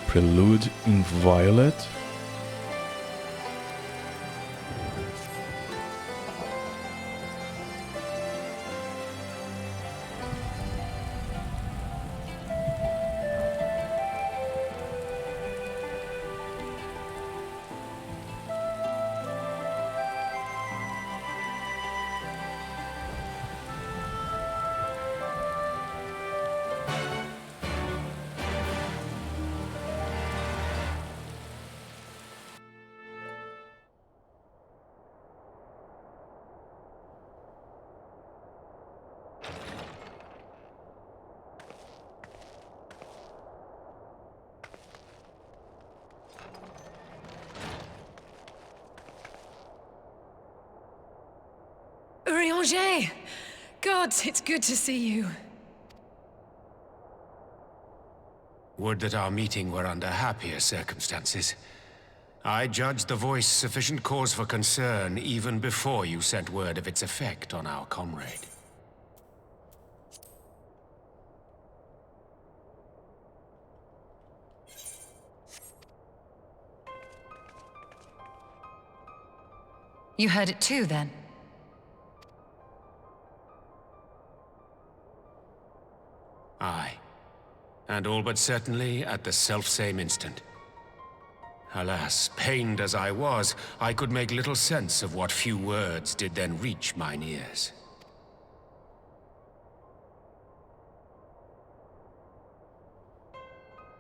Prelude in Violet. Urianger! Gods, it's good to see you. Would that our meeting were under happier circumstances. I judged the voice sufficient cause for concern even before you sent word of its effect on our comrade. You heard it too, then? Aye. And all but certainly at the selfsame instant. Alas, pained as I was, I could make little sense of what few words did then reach mine ears.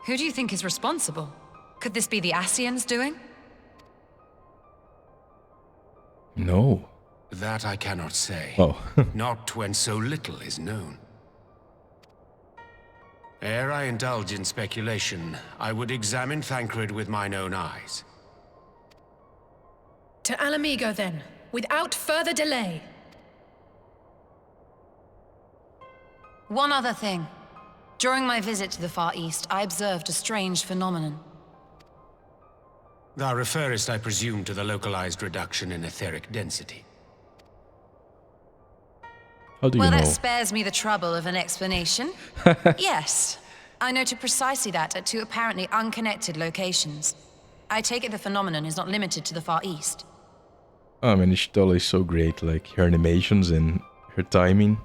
Who do you think is responsible? Could this be the Ascians doing? No. That I cannot say. Oh. Not when so little is known. Ere I indulge in speculation, I would examine Thancred with mine own eyes. To Alamigo, then, without further delay. One other thing. During my visit to the Far East, I observed a strange phenomenon. Thou referrest, I presume, to the localized reduction in etheric density. How do you Well, know? that spares me the trouble of an explanation. Yes, I noted precisely that at two apparently unconnected locations. I take it the phenomenon is not limited to the Far East. I mean, she's totally so great, like her animations and her timing.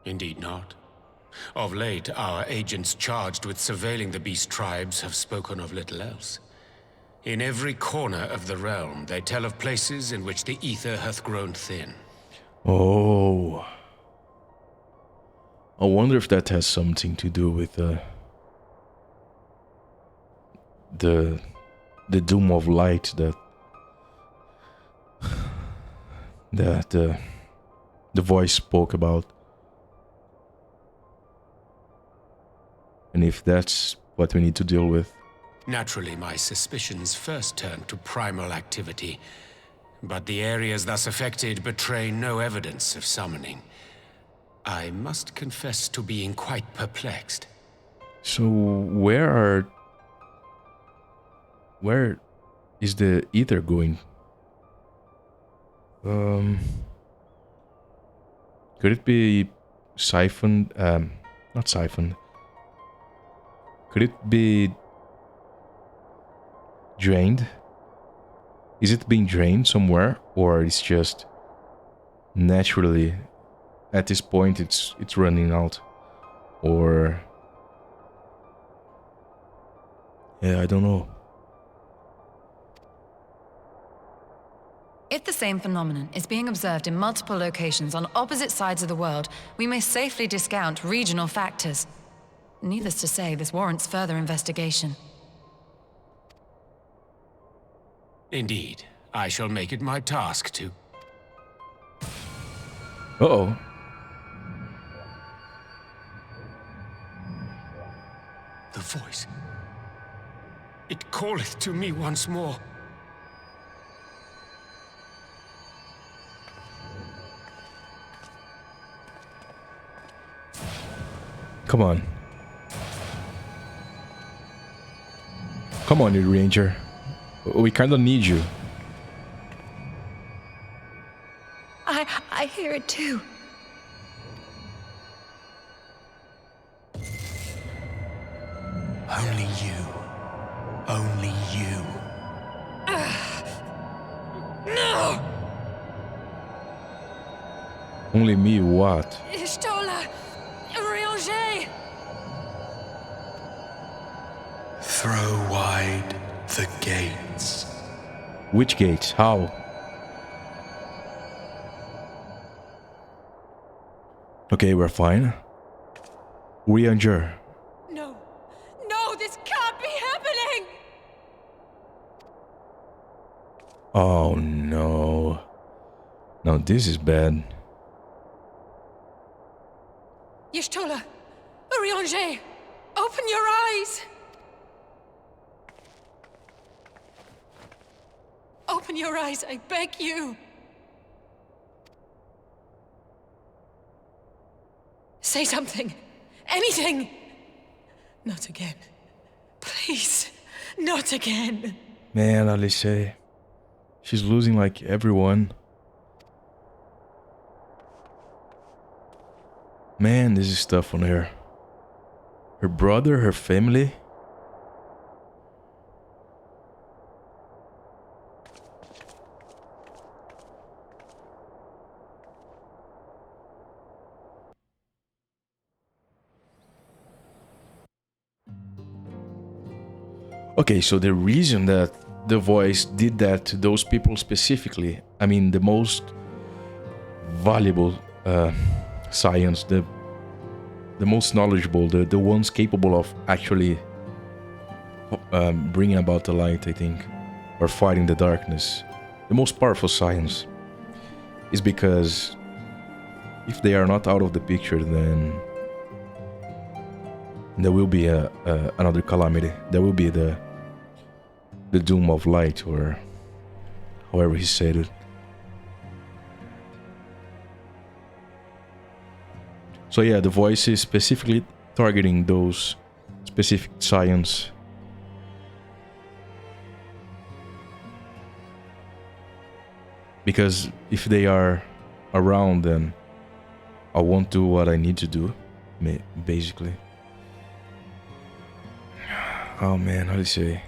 Indeed not. Of late, our agents charged with surveilling the beast tribes have spoken of little else. In every corner of the realm, they tell of places in which the ether hath grown thin. Oh. I wonder if that has something to do with the doom of light that the voice spoke about. And if that's what we need to deal with. Naturally, my suspicions first turned to primal activity, but the areas thus affected betray no evidence of summoning. I must confess to being quite perplexed. So where is the ether going? Could it be siphoned? Not siphoned. Could it be drained? Is it being drained somewhere, or it's just naturally at this point it's running out? Or yeah, I don't know. If the same phenomenon is being observed in multiple locations on opposite sides of the world, we may safely discount regional factors. Needless to say, this warrants further investigation. Indeed, I shall make it my task to... Uh-oh. The voice. It calleth to me once more. Come on. Come on, you ranger. We kinda need you. I hear it too. Only you. Only you. No! Only me what? Ishtola! Rianger! Throw wide the gates. Which gates? How? Okay, we're fine. Re-injure. No! No, this can't be happening! Oh no. No, this is bad. Y'shtola! Rianger! Open your eyes! Open your eyes, I beg you! Say something! Anything! Not again. Please, not again. Man, Alice. She's losing like everyone. Man, this is tough on her. Her brother, her family. Okay, so the reason that the voice did that to those people specifically, I mean, the most valuable science, the most knowledgeable, the ones capable of actually bringing about the light, I think, or fighting the darkness, the most powerful science, is because if they are not out of the picture, then there will be another calamity. There will be the doom of light, or however he said it. So yeah, the voice is specifically targeting those specific science. Because if they are around, then I won't do what I need to do, basically. Oh man, how do you say?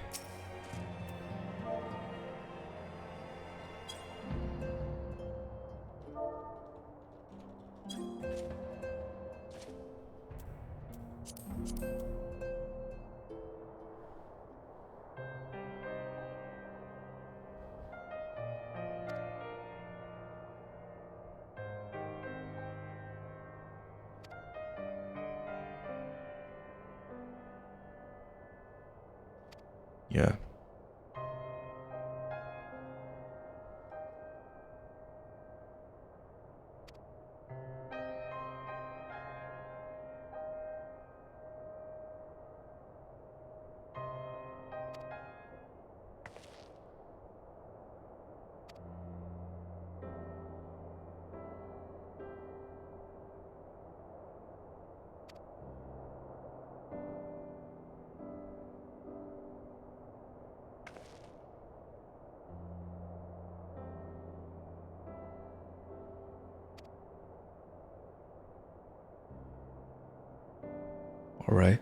Yeah. All right.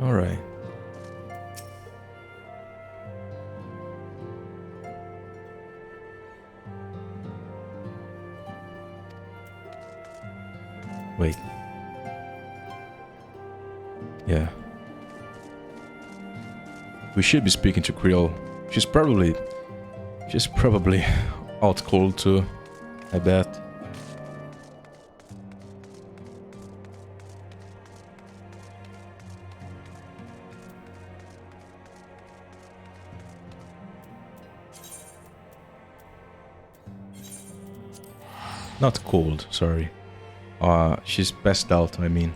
All right. Wait. Yeah. We should be speaking to Creole. She's probably out cold too, I bet. Not cold, sorry. She's passed out, I mean.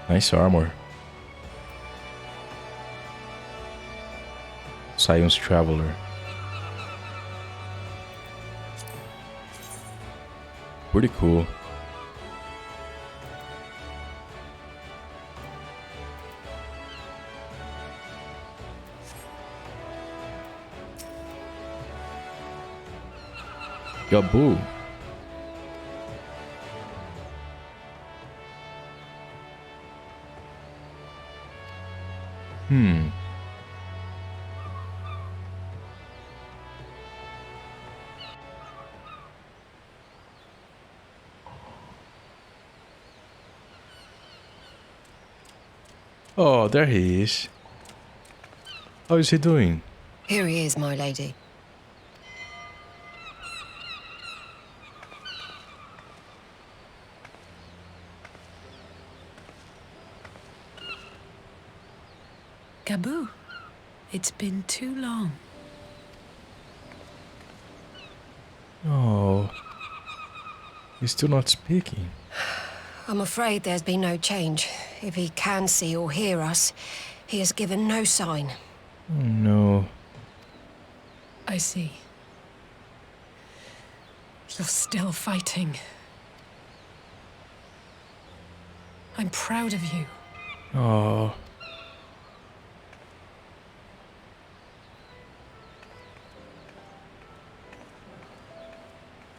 Nice armor. Science Traveler. Pretty cool. Gaboo. Oh, there he is. How is he doing? Here he is, my lady. Gaboo, it's been too long. Oh, he's still not speaking. I'm afraid there's been no change. If he can see or hear us, he has given no sign. Oh no. I see. You're still fighting. I'm proud of you. Oh.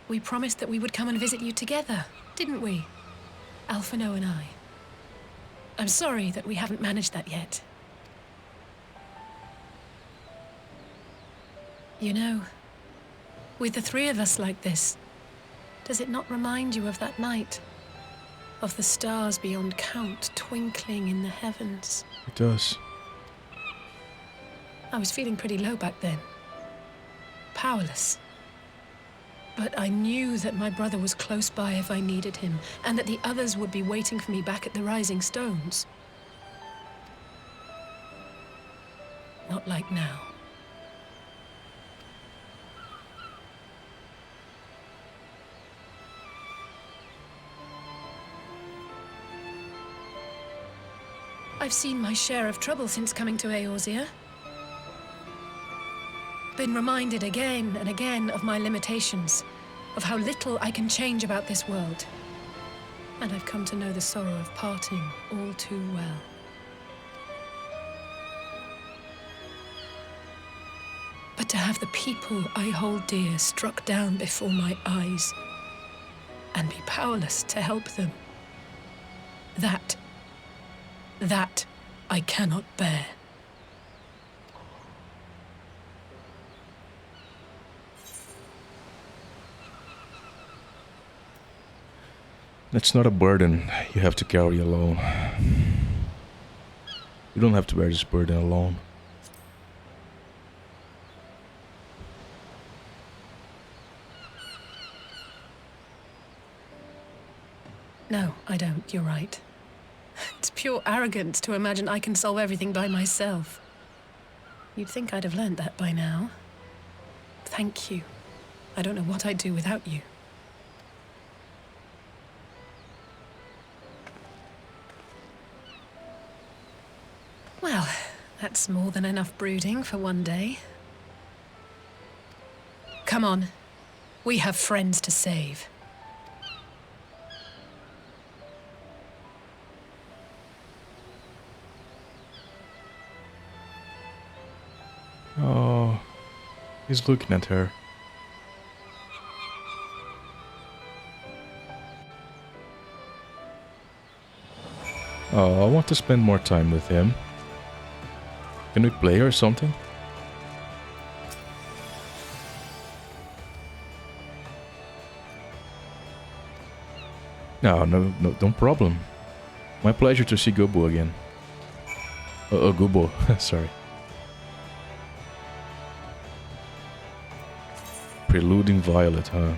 We promised that we would come and visit you together, didn't we? Alphino and I. I'm sorry that we haven't managed that yet. You know, with the three of us like this, does it not remind you of that night? Of the stars beyond count twinkling in the heavens? It does. I was feeling pretty low back then. Powerless. But I knew that my brother was close by if I needed him, and that the others would be waiting for me back at the Rising Stones. Not like now. I've seen my share of trouble since coming to Eorzea. Been reminded again and again of my limitations, of how little I can change about this world. And I've come to know the sorrow of parting all too well. But to have the people I hold dear struck down before my eyes, and be powerless to help them, that I cannot bear. That's not a burden you have to carry alone. You don't have to bear this burden alone. No, I don't. You're right. It's pure arrogance to imagine I can solve everything by myself. You'd think I'd have learned that by now. Thank you. I don't know what I'd do without you. Well, that's more than enough brooding for one day. Come on. We have friends to save. Oh, he's looking at her. Oh, I want to spend more time with him. Can we play or something? No, no problem. My pleasure to see Gubo again. Gubo, sorry. Preluding Violet, huh?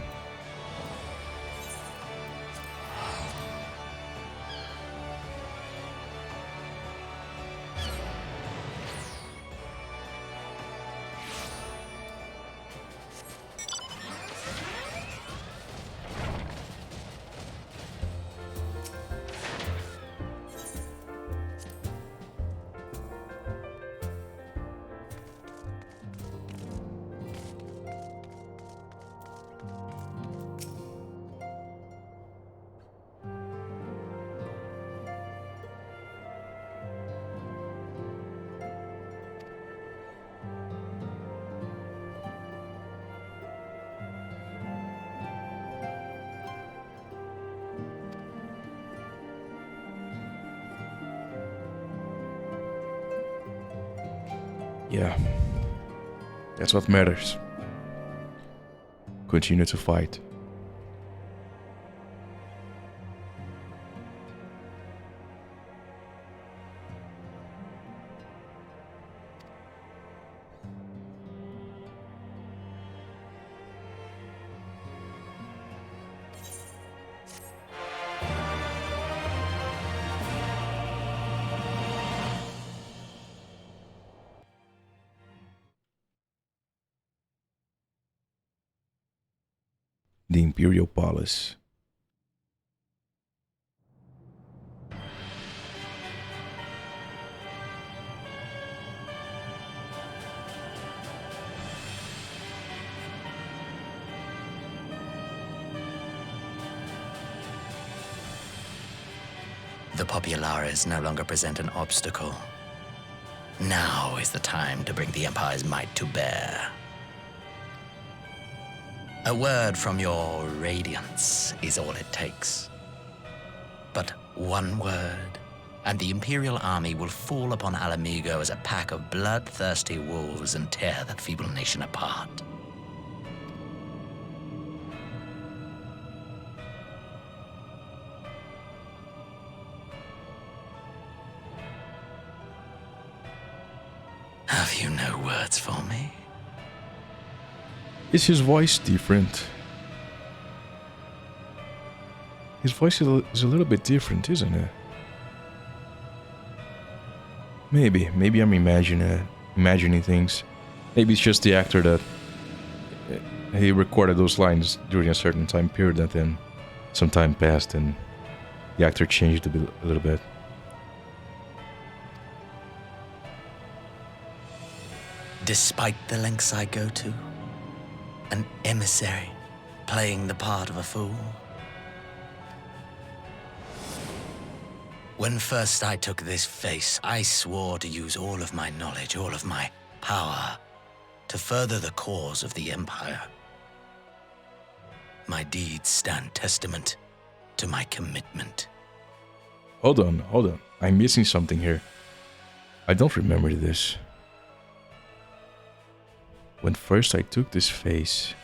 Yeah. That's what matters. Continue to fight. The Imperial Palace. The Populares no longer present an obstacle. Now is the time to bring the Empire's might to bear. A word from your Radiance is all it takes. But one word, and the Imperial army will fall upon Alamigo as a pack of bloodthirsty wolves and tear that feeble nation apart. Have you no words for me? Is his voice different? His voice is a little bit different, isn't it? Maybe I'm imagining things. Maybe it's just the actor that he recorded those lines during a certain time period, and then some time passed and the actor changed a little bit. Despite the lengths I go to, an emissary playing the part of a fool. When first I took this face, I swore to use all of my knowledge, all of my power, to further the cause of the Empire. My deeds stand testament to my commitment. Hold on. I'm missing something here. I don't remember this. When first I took this face...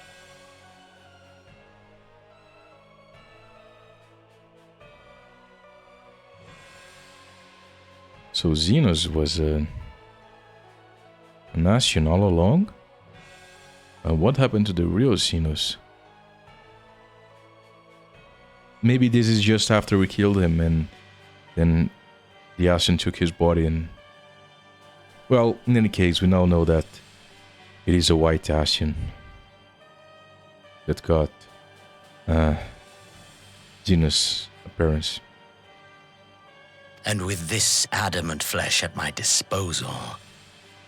So Xenos was an Ascian all along? What happened to the real Xenos? Maybe this is just after we killed him and then the Ascian took his body and... Well, in any case, we now know that it is a white Ascian that got Xenos' appearance. And with this adamant flesh at my disposal,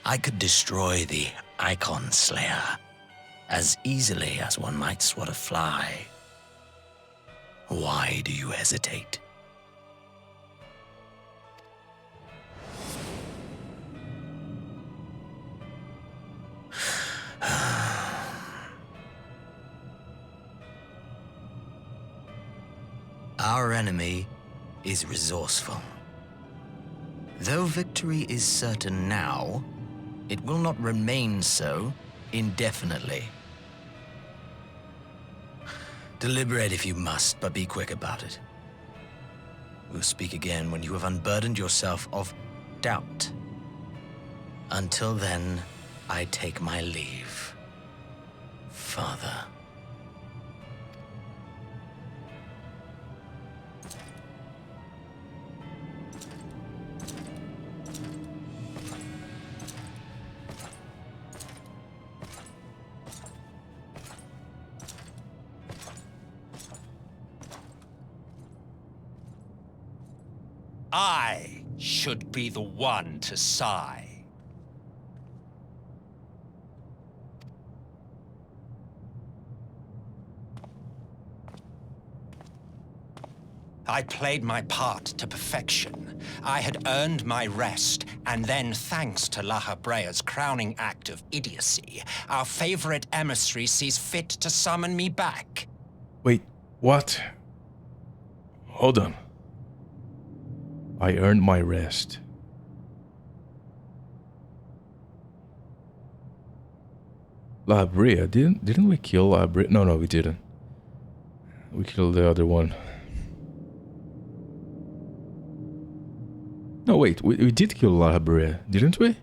I could destroy the Icon Slayer as easily as one might swat a fly. Why do you hesitate? Our enemy is resourceful. Though victory is certain now, it will not remain so indefinitely. Deliberate if you must, but be quick about it. We'll speak again when you have unburdened yourself of doubt. Until then, I take my leave, Father. I should be the one to sigh. I played my part to perfection. I had earned my rest, and then, thanks to La Habrea's crowning act of idiocy, our favorite emissary sees fit to summon me back. Wait, what? Hold on. I earned my rest. La Brea. Didn't we kill La Brea? No, we didn't. We killed the other one. No, wait. We did kill La Brea, didn't we?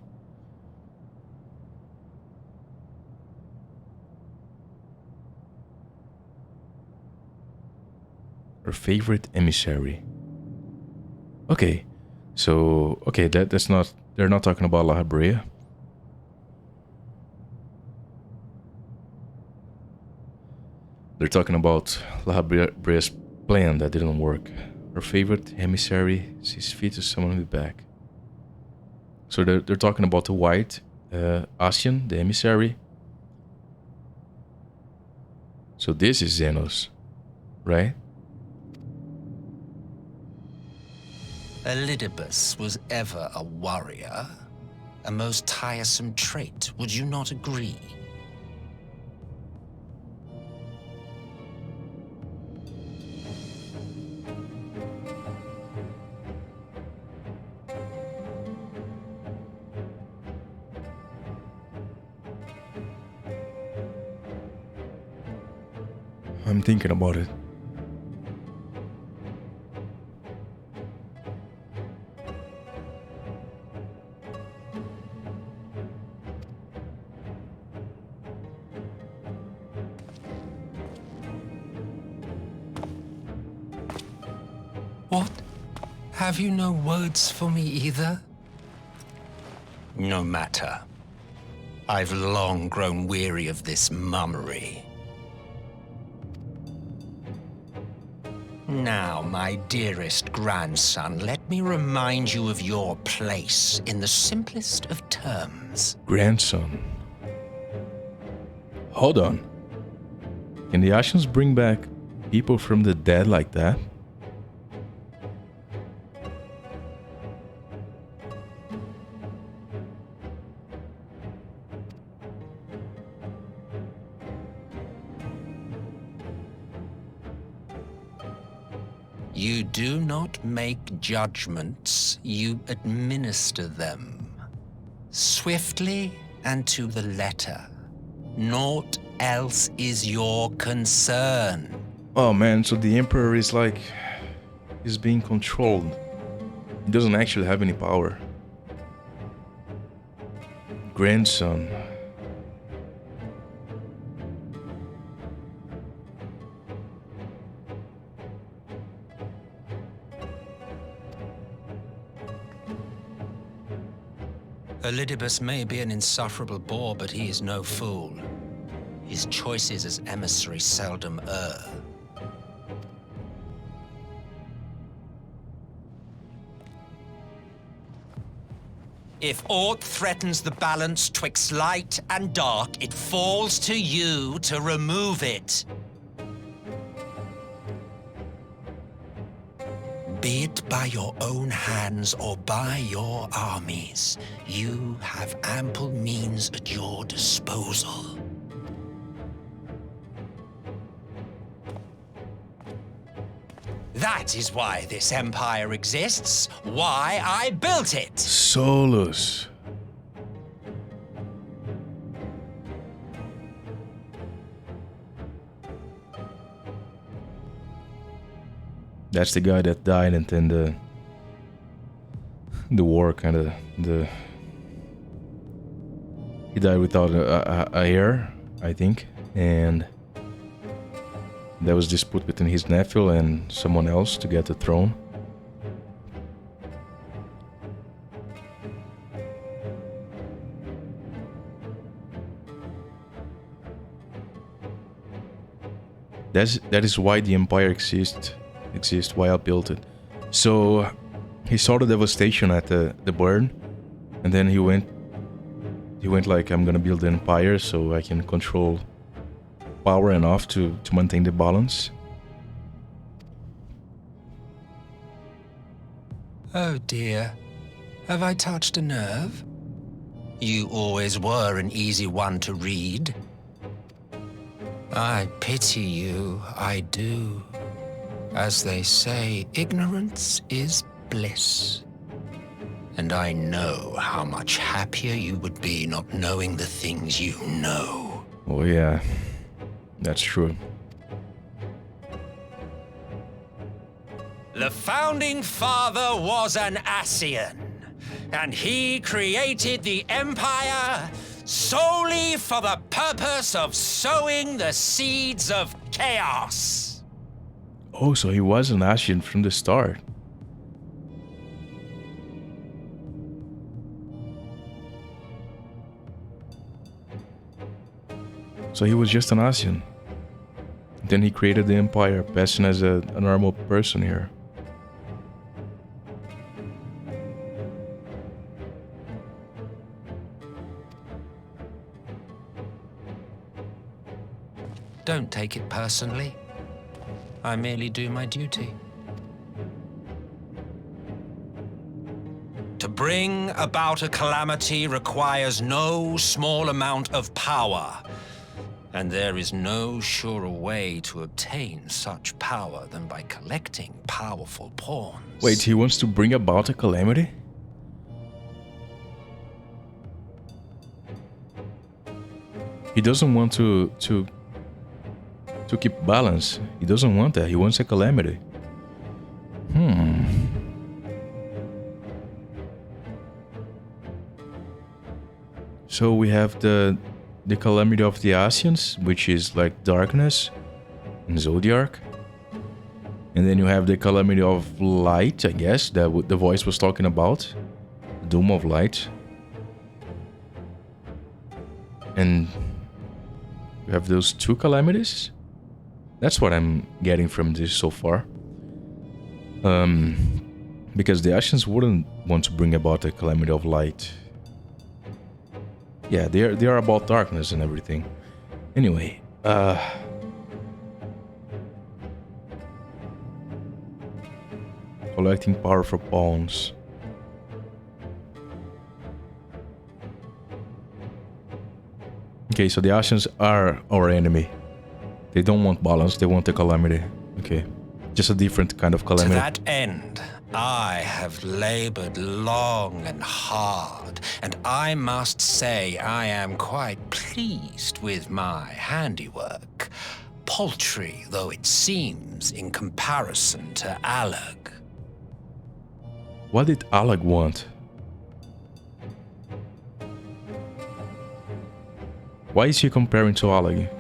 Her favorite emissary. Okay. So, okay, that's not... They're not talking about La Brea. They're talking about La Brea's plan that didn't work. Her favorite emissary sees fit to summon me back. So they're talking about the white Ascian, the emissary. So this is Xenos, right? Elidibus was ever a warrior. A most tiresome trait, would you not agree? I'm thinking about it. What? Have you no words for me either? No matter. I've long grown weary of this mummery. Now, my dearest grandson, let me remind you of your place in the simplest of terms. Grandson. Hold on. Can the Ascians bring back people from the dead like that? You do not make judgments, you administer them. Swiftly and to the letter. Naught else is your concern. Oh man, so the Emperor is like... he's being controlled. He doesn't actually have any power. Grandson. Elidibus may be an insufferable bore, but he is no fool. His choices as emissary seldom err. If aught threatens the balance twixt light and dark, it falls to you to remove it. Be it by your own hands or by your armies, you have ample means at your disposal. That is why this empire exists, why I built it. Solus. That's the guy that died, and then the war kind of he died without a heir, I think, and there was dispute between his nephew and someone else to get the throne. That is why the empire exists, why I built it. So he saw the devastation at the burn, and then he went like, I'm gonna build an empire so I can control power enough to maintain the balance. Oh dear, have I touched a nerve? You always were an easy one to read. I pity you, I do. As they say, ignorance is bliss. And I know how much happier you would be not knowing the things you know. Oh yeah, that's true. The founding father was an Ascian, and he created the Empire solely for the purpose of sowing the seeds of chaos. Oh, so he was an Ascian from the start. So he was just an Ascian. Then he created the Empire, passing as a normal person here. Don't take it personally. I merely do my duty. To bring about a calamity requires no small amount of power, and there is no surer way to obtain such power than by collecting powerful pawns. Wait, he wants to bring about a calamity? He doesn't want to keep balance. He doesn't want that. He wants a calamity. So we have the calamity of the Ascians, which is like darkness and Zodiac. And then you have the calamity of light, I guess, that the voice was talking about. Doom of light. And you have those two calamities. That's what I'm getting from this so far. Because the Ascians wouldn't want to bring about a calamity of light. Yeah, they are about darkness and everything. Anyway, collecting powerful pawns. Okay, so the Ascians are our enemy. They don't want balance, they want a calamity. Okay. Just a different kind of calamity. To that end, I have labored long and hard, and I must say I am quite pleased with my handiwork, paltry though it seems in comparison to Alag. What did Alag want? Why is he comparing to Alag?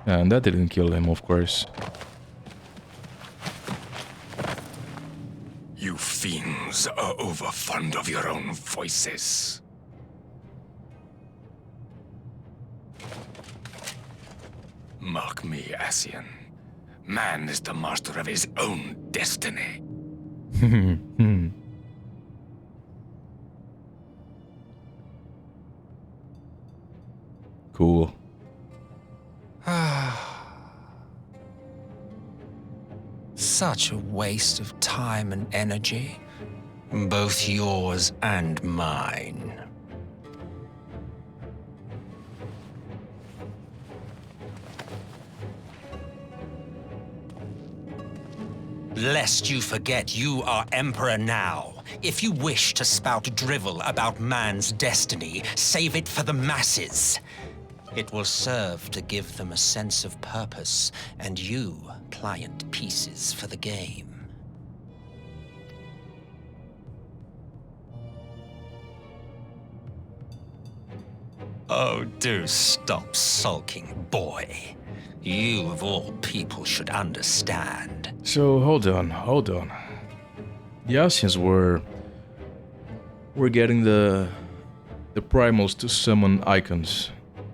And that didn't kill him, of course. You fiends are overfond of your own voices. Mark me, Ascian. Man is the master of his own destiny. Cool. Such a waste of time and energy, both yours and mine. Lest you forget you are Emperor now. If you wish to spout drivel about man's destiny, save it for the masses. It will serve to give them a sense of purpose, and you pliant pieces for the game. Oh, do stop sulking, boy. You, of all people, should understand. So, hold on. The Ascians were getting the primals to summon icons.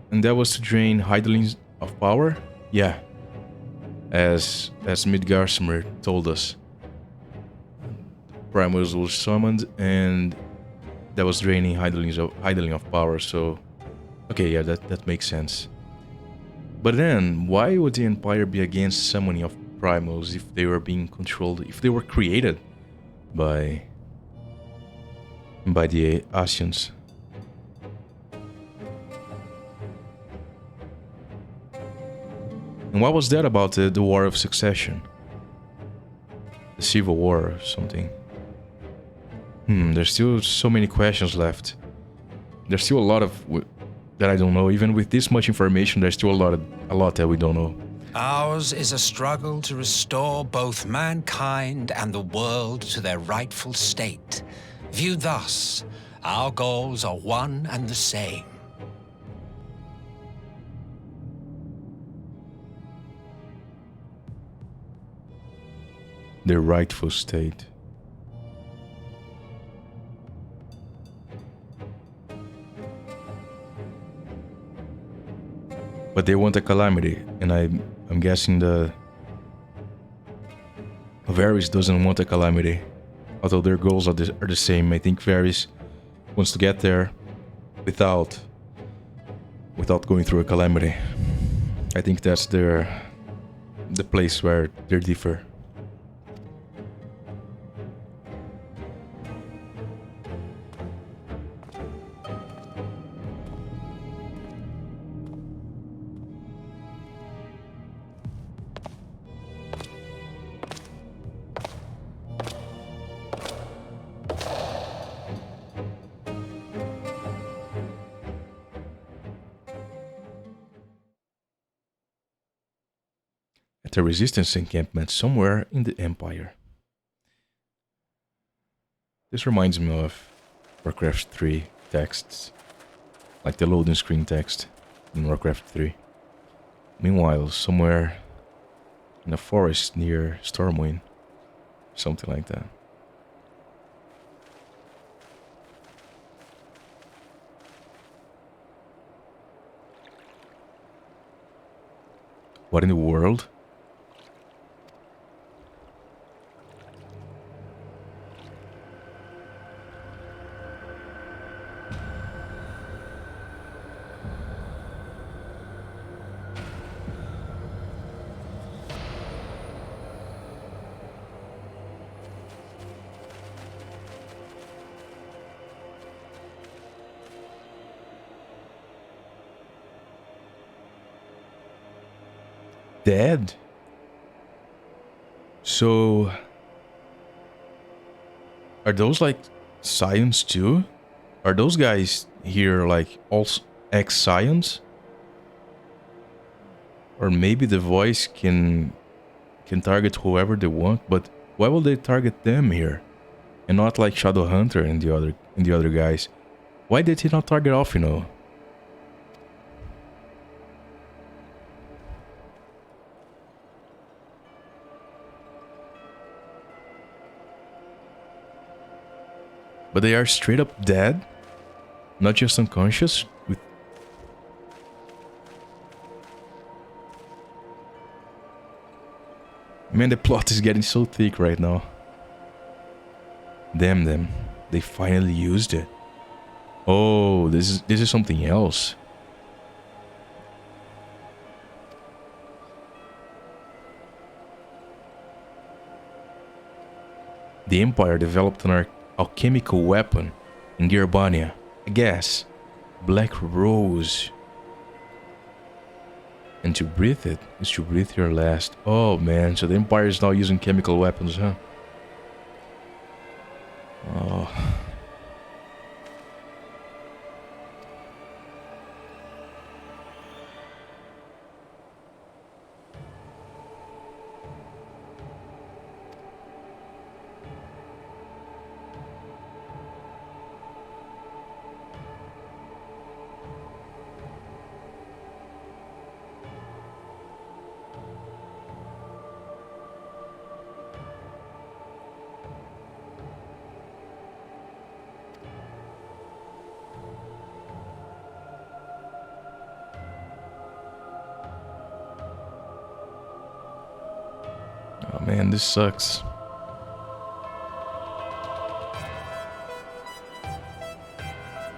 And that was to drain Heidelings of power? Yeah. As Midgarsimer told us. Primals were summoned and that was draining Heideling of power, so... Okay, yeah, that makes sense. But then, why would the Empire be against summoning of primals if they were being controlled, if they were created by the Ascians? And what was that about the War of Succession? The Civil War or something? There's still so many questions left. There's still a lot of that I don't know. Even with this much information, there's still a lot that we don't know. Ours is a struggle to restore both mankind and the world to their rightful state. Viewed thus, our goals are one and the same. The rightful state. But they want a calamity, and I'm guessing the Varys doesn't want a calamity, although their goals are the same. I think Varys wants to get there without going through a calamity. I think that's the place where they differ. At a resistance encampment somewhere in the Empire. This reminds me of Warcraft 3 texts, like the loading screen text in Warcraft 3. Meanwhile, somewhere in a forest near Stormwind, something like that. What in the world? Dead? So... are those like Scions too? Are those guys here like all ex-Scions? Or maybe the voice can target whoever they want, but why will they target them here? And not like Shadowhunter and the other guys? Why did he not target off, you know? But they are straight up dead, not just unconscious. Man, the plot is getting so thick right now. Damn them, they finally used it. Oh, this is something else. The Empire developed an alchemical weapon in Gerbania. A gas. Black rose. And to breathe it is to breathe your last. Oh man, so the Empire is now using chemical weapons, huh? Oh. Oh man, this sucks.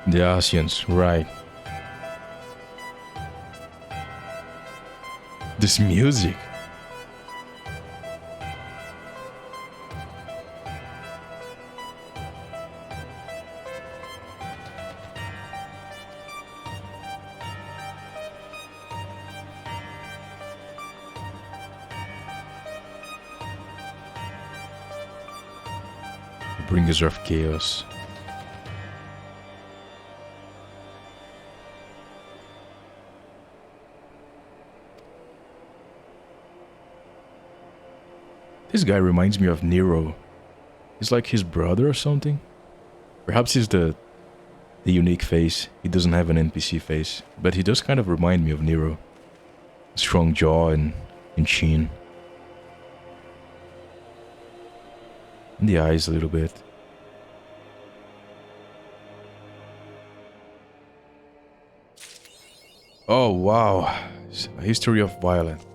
The Asians, right. This music. Bringers of chaos. This guy reminds me of Nero. He's like his brother or something. Perhaps he's the unique face. He doesn't have an NPC face, but he does kind of remind me of Nero. Strong jaw and chin. And the eyes a little bit. Oh wow, a history of violence.